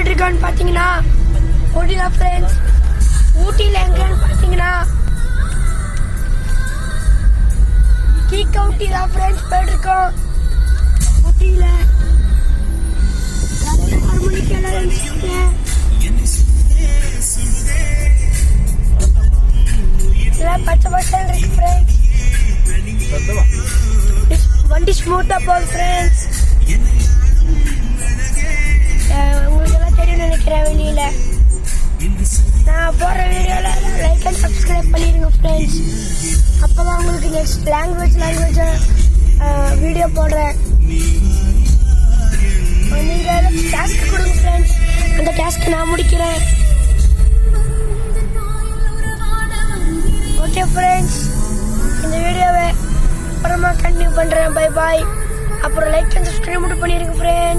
போயிட்டு இருக்கான்னு பார்த்தீங்கன்னா ஊட்டில ஃப்ரெண்ட்ஸ். ஊட்டியில் எங்கன்னு பார்த்தீங்கன்னா கீக் அவுட்டி தான் ஃப்ரெண்ட்ஸ் போயிட்டு இருக்கோம். ஊட்டியில் 6 மணிக்கு எல்லாம் பச்சை பசங்க இருக்கு ஃப்ரெண்ட்ஸ். வண்டி ஸ்மூத்தா போகுது ஃப்ரெண்ட்ஸ். உங்களுக்கு எல்லாம் தெரியும் நினைக்கிறேன். வெளியில நான் போடுற வீடியோல லைக் அண்ட் சப்ஸ்கிரைப் பண்ணிடுங்க ஃப்ரெண்ட்ஸ். அப்பதான் உங்களுக்கு நெக்ஸ்ட் லாங்குவேஜ் வீடியோ போடுறேன். நீங்க டாஸ்க் கொடுங்க ஃப்ரெண்ட்ஸ். அந்த டாஸ்க் நான் முடிக்கிறேன். ஓகே ஃப்ரெண்ட்ஸ், இந்த வீடியோவை அப்புறமா கண்டினியூ பண்றேன். Bye bye. அப்புறம் லைக் அண்ட் சப்ஸ்கிரைப் மட்டும் பண்ணி